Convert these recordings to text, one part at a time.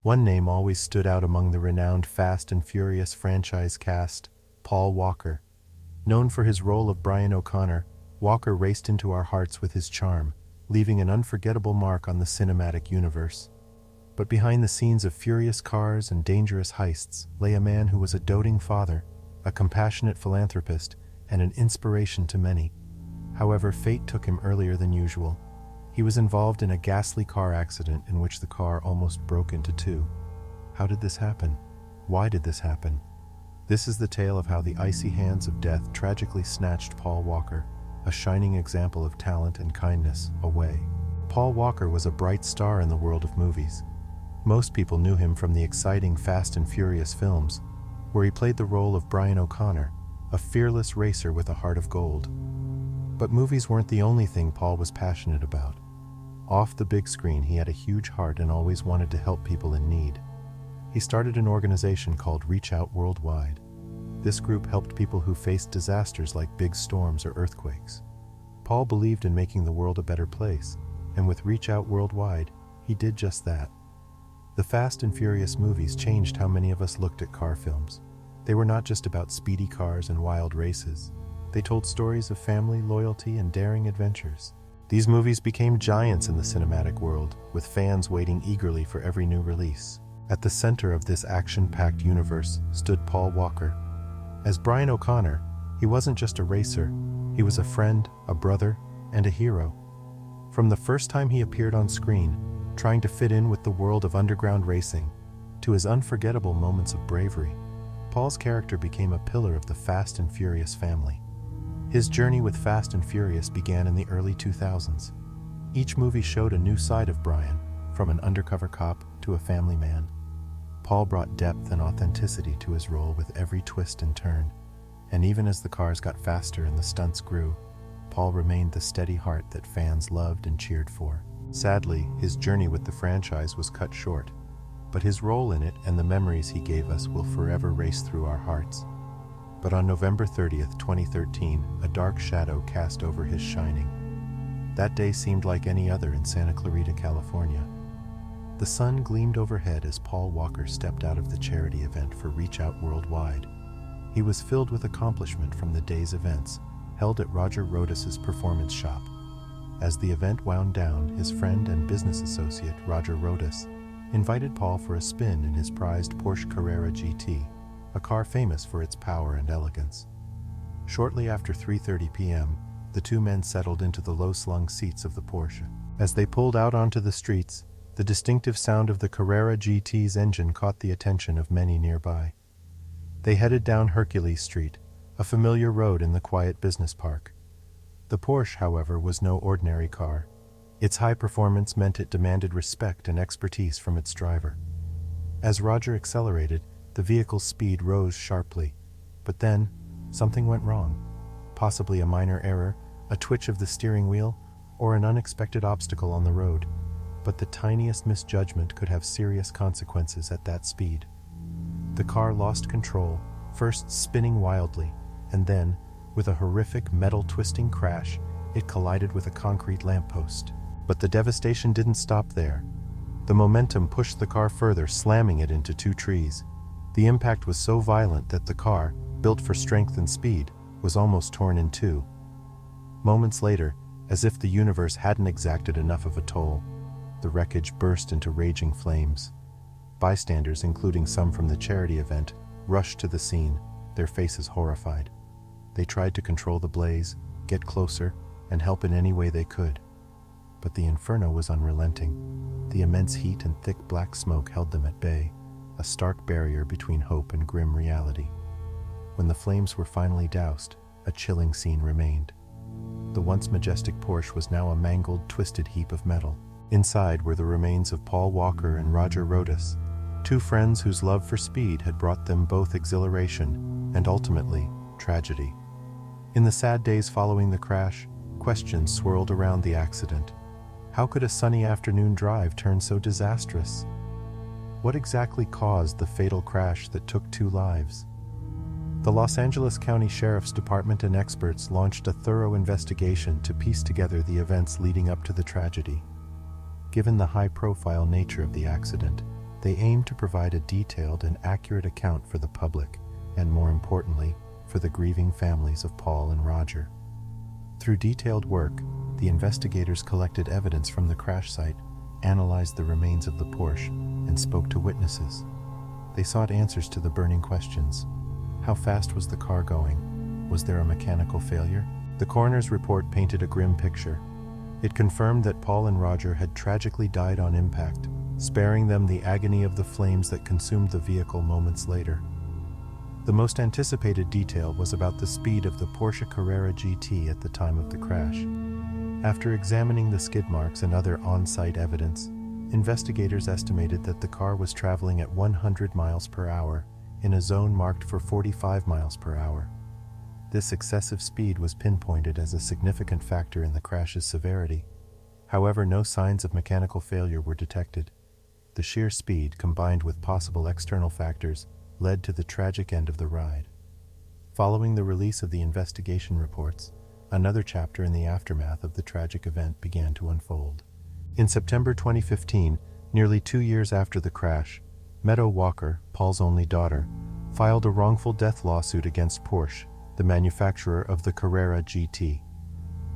One name always stood out among the renowned Fast and Furious franchise cast: Paul Walker. Known for his role of Brian O'Connor, Walker raced into our hearts with his charm, leaving an unforgettable mark on the cinematic universe. But behind the scenes of furious cars and dangerous heists lay a man who was a doting father, a compassionate philanthropist, and an inspiration to many. However, fate took him earlier than usual. He was involved in a ghastly car accident in which the car almost broke into two. How did this happen? Why did this happen? This is the tale of how the icy hands of death tragically snatched Paul Walker, a shining example of talent and kindness, away. Paul Walker was a bright star in the world of movies. Most people knew him from the exciting Fast and Furious films, where he played the role of Brian O'Connor, a fearless racer with a heart of gold. But movies weren't the only thing Paul was passionate about. Off the big screen, he had a huge heart and always wanted to help people in need. He started an organization called Reach Out Worldwide. This group helped people who faced disasters like big storms or earthquakes. Paul believed in making the world a better place, and with Reach Out Worldwide, he did just that. The Fast and Furious movies changed how many of us looked at car films. They were not just about speedy cars and wild races. They told stories of family, loyalty, and daring adventures. These movies became giants in the cinematic world, with fans waiting eagerly for every new release. At the center of this action-packed universe stood Paul Walker. As Brian O'Connor, he wasn't just a racer, he was a friend, a brother, and a hero. From the first time he appeared on screen, trying to fit in with the world of underground racing, to his unforgettable moments of bravery, Paul's character became a pillar of the Fast and Furious family. His journey with Fast and Furious began in the early 2000s. Each movie showed a new side of Brian, from an undercover cop to a family man. Paul brought depth and authenticity to his role with every twist and turn. And even as the cars got faster and the stunts grew, Paul remained the steady heart that fans loved and cheered for. Sadly, his journey with the franchise was cut short, but his role in it and the memories he gave us will forever race through our hearts. But on November 30th, 2013, a dark shadow cast over his shining. That day seemed like any other in Santa Clarita, California. The sun gleamed overhead as Paul Walker stepped out of the charity event for Reach Out Worldwide. He was filled with accomplishment from the day's events, held at Roger Rodas' performance shop. As the event wound down, his friend and business associate, Roger Rodas, invited Paul for a spin in his prized Porsche Carrera GT, a car famous for its power and elegance. Shortly after 3:30 p.m., the two men settled into the low-slung seats of the Porsche. As they pulled out onto the streets, the distinctive sound of the Carrera GT's engine caught the attention of many nearby. They headed down Hercules Street, a familiar road in the quiet business park. The Porsche, however, was no ordinary car. Its high performance meant it demanded respect and expertise from its driver. As Roger accelerated, the vehicle's speed rose sharply. But then, something went wrong. Possibly a minor error, a twitch of the steering wheel, or an unexpected obstacle on the road. But the tiniest misjudgment could have serious consequences at that speed. The car lost control, first spinning wildly, and then, with a horrific metal-twisting crash, it collided with a concrete lamppost. But the devastation didn't stop there. The momentum pushed the car further, slamming it into two trees. The impact was so violent that the car, built for strength and speed, was almost torn in two. Moments later, as if the universe hadn't exacted enough of a toll, the wreckage burst into raging flames. Bystanders, including some from the charity event, rushed to the scene, their faces horrified. They tried to control the blaze, get closer, and help in any way they could. But the inferno was unrelenting. The immense heat and thick black smoke held them at bay, a stark barrier between hope and grim reality. When the flames were finally doused, a chilling scene remained. The once majestic Porsche was now a mangled, twisted heap of metal. Inside were the remains of Paul Walker and Roger Rodas, two friends whose love for speed had brought them both exhilaration and ultimately tragedy. In the sad days following the crash, questions swirled around the accident. How could a sunny afternoon drive turn so disastrous? What exactly caused the fatal crash that took two lives? The Los Angeles County Sheriff's Department and experts launched a thorough investigation to piece together the events leading up to the tragedy. Given the high-profile nature of the accident, They aimed to provide a detailed and accurate account for the public, and more importantly, for the grieving families of Paul and Roger. Through detailed work, the investigators collected evidence from the crash site, analyzed the remains of the Porsche, and spoke to witnesses. They sought answers to the burning questions. How fast was the car going? Was there a mechanical failure? The coroner's report painted a grim picture. It confirmed that Paul and Roger had tragically died on impact, sparing them the agony of the flames that consumed the vehicle moments later. The most anticipated detail was about the speed of the Porsche Carrera GT at the time of the crash. After examining the skid marks and other on-site evidence, investigators estimated that the car was traveling at 100 miles per hour in a zone marked for 45 miles per hour. This excessive speed was pinpointed as a significant factor in the crash's severity. However, no signs of mechanical failure were detected. The sheer speed, combined with possible external factors, led to the tragic end of the ride. Following the release of the investigation reports, another chapter in the aftermath of the tragic event began to unfold. In September 2015, nearly 2 years after the crash, Meadow Walker, Paul's only daughter, filed a wrongful death lawsuit against Porsche, the manufacturer of the Carrera GT.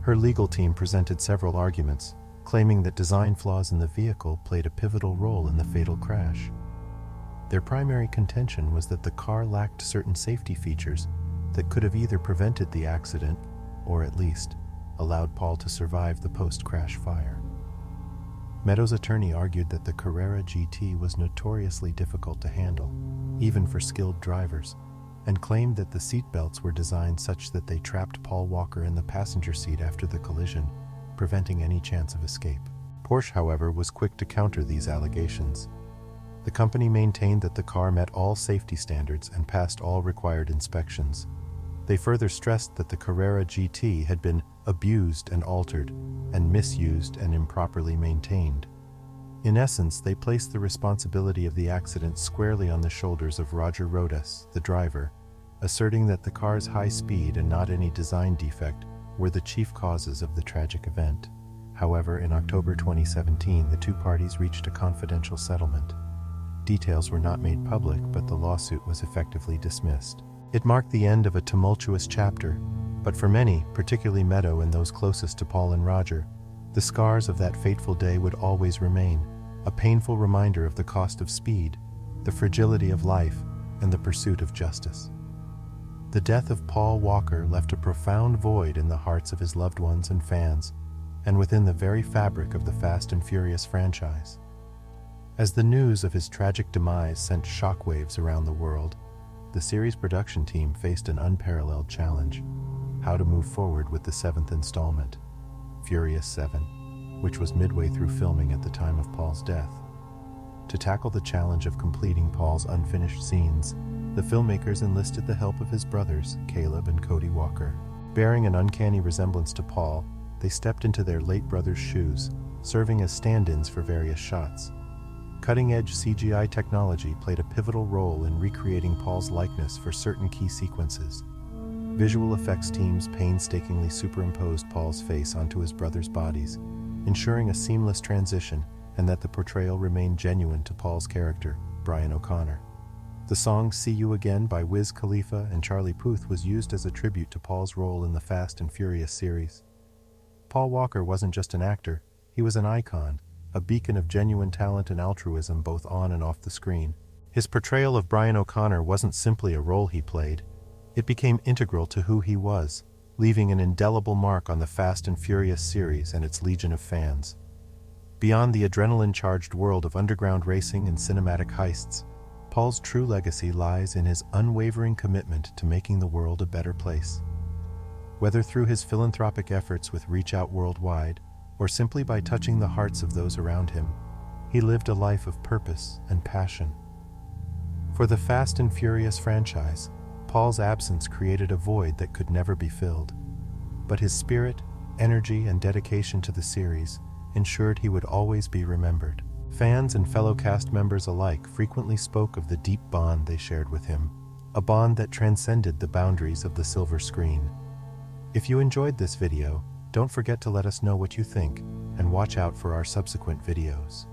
Her legal team presented several arguments, claiming that design flaws in the vehicle played a pivotal role in the fatal crash. Their primary contention was that the car lacked certain safety features that could have either prevented the accident or at least allowed Paul to survive the post-crash fire. Meadow's attorney argued that the Carrera GT was notoriously difficult to handle, even for skilled drivers, and claimed that the seatbelts were designed such that they trapped Paul Walker in the passenger seat after the collision, preventing any chance of escape. Porsche, however, was quick to counter these allegations. The company maintained that the car met all safety standards and passed all required inspections. They further stressed that the Carrera GT had been abused and altered, and misused and improperly maintained. In essence, they placed the responsibility of the accident squarely on the shoulders of Roger Rodas, the driver, asserting that the car's high speed and not any design defect were the chief causes of the tragic event. However, in October 2017, the two parties reached a confidential settlement. Details were not made public, but the lawsuit was effectively dismissed. It marked the end of a tumultuous chapter, but for many, particularly Meadow and those closest to Paul and Roger, the scars of that fateful day would always remain, a painful reminder of the cost of speed, the fragility of life, and the pursuit of justice. The death of Paul Walker left a profound void in the hearts of his loved ones and fans, and within the very fabric of the Fast and Furious franchise. As the news of his tragic demise sent shockwaves around the world, the series production team faced an unparalleled challenge: how to move forward with the seventh installment, Furious 7, which was midway through filming at the time of Paul's death. To tackle the challenge of completing Paul's unfinished scenes, the filmmakers enlisted the help of his brothers, Caleb and Cody Walker. Bearing an uncanny resemblance to Paul, they stepped into their late brother's shoes, serving as stand-ins for various shots. Cutting-edge CGI technology played a pivotal role in recreating Paul's likeness for certain key sequences. Visual effects teams painstakingly superimposed Paul's face onto his brothers' bodies, ensuring a seamless transition and that the portrayal remained genuine to Paul's character, Brian O'Connor. The song "See You Again" by Wiz Khalifa and Charlie Puth was used as a tribute to Paul's role in the Fast and Furious series. Paul Walker wasn't just an actor, he was an icon, a beacon of genuine talent and altruism both on and off the screen. His portrayal of Brian O'Connor wasn't simply a role he played, it became integral to who he was, leaving an indelible mark on the Fast and Furious series and its legion of fans. Beyond the adrenaline-charged world of underground racing and cinematic heists, Paul's true legacy lies in his unwavering commitment to making the world a better place. Whether through his philanthropic efforts with Reach Out Worldwide, or simply by touching the hearts of those around him, he lived a life of purpose and passion. For the Fast and Furious franchise, Paul's absence created a void that could never be filled. But his spirit, energy, and dedication to the series ensured he would always be remembered. Fans and fellow cast members alike frequently spoke of the deep bond they shared with him, a bond that transcended the boundaries of the silver screen. If you enjoyed this video, don't forget to let us know what you think, and watch out for our subsequent videos.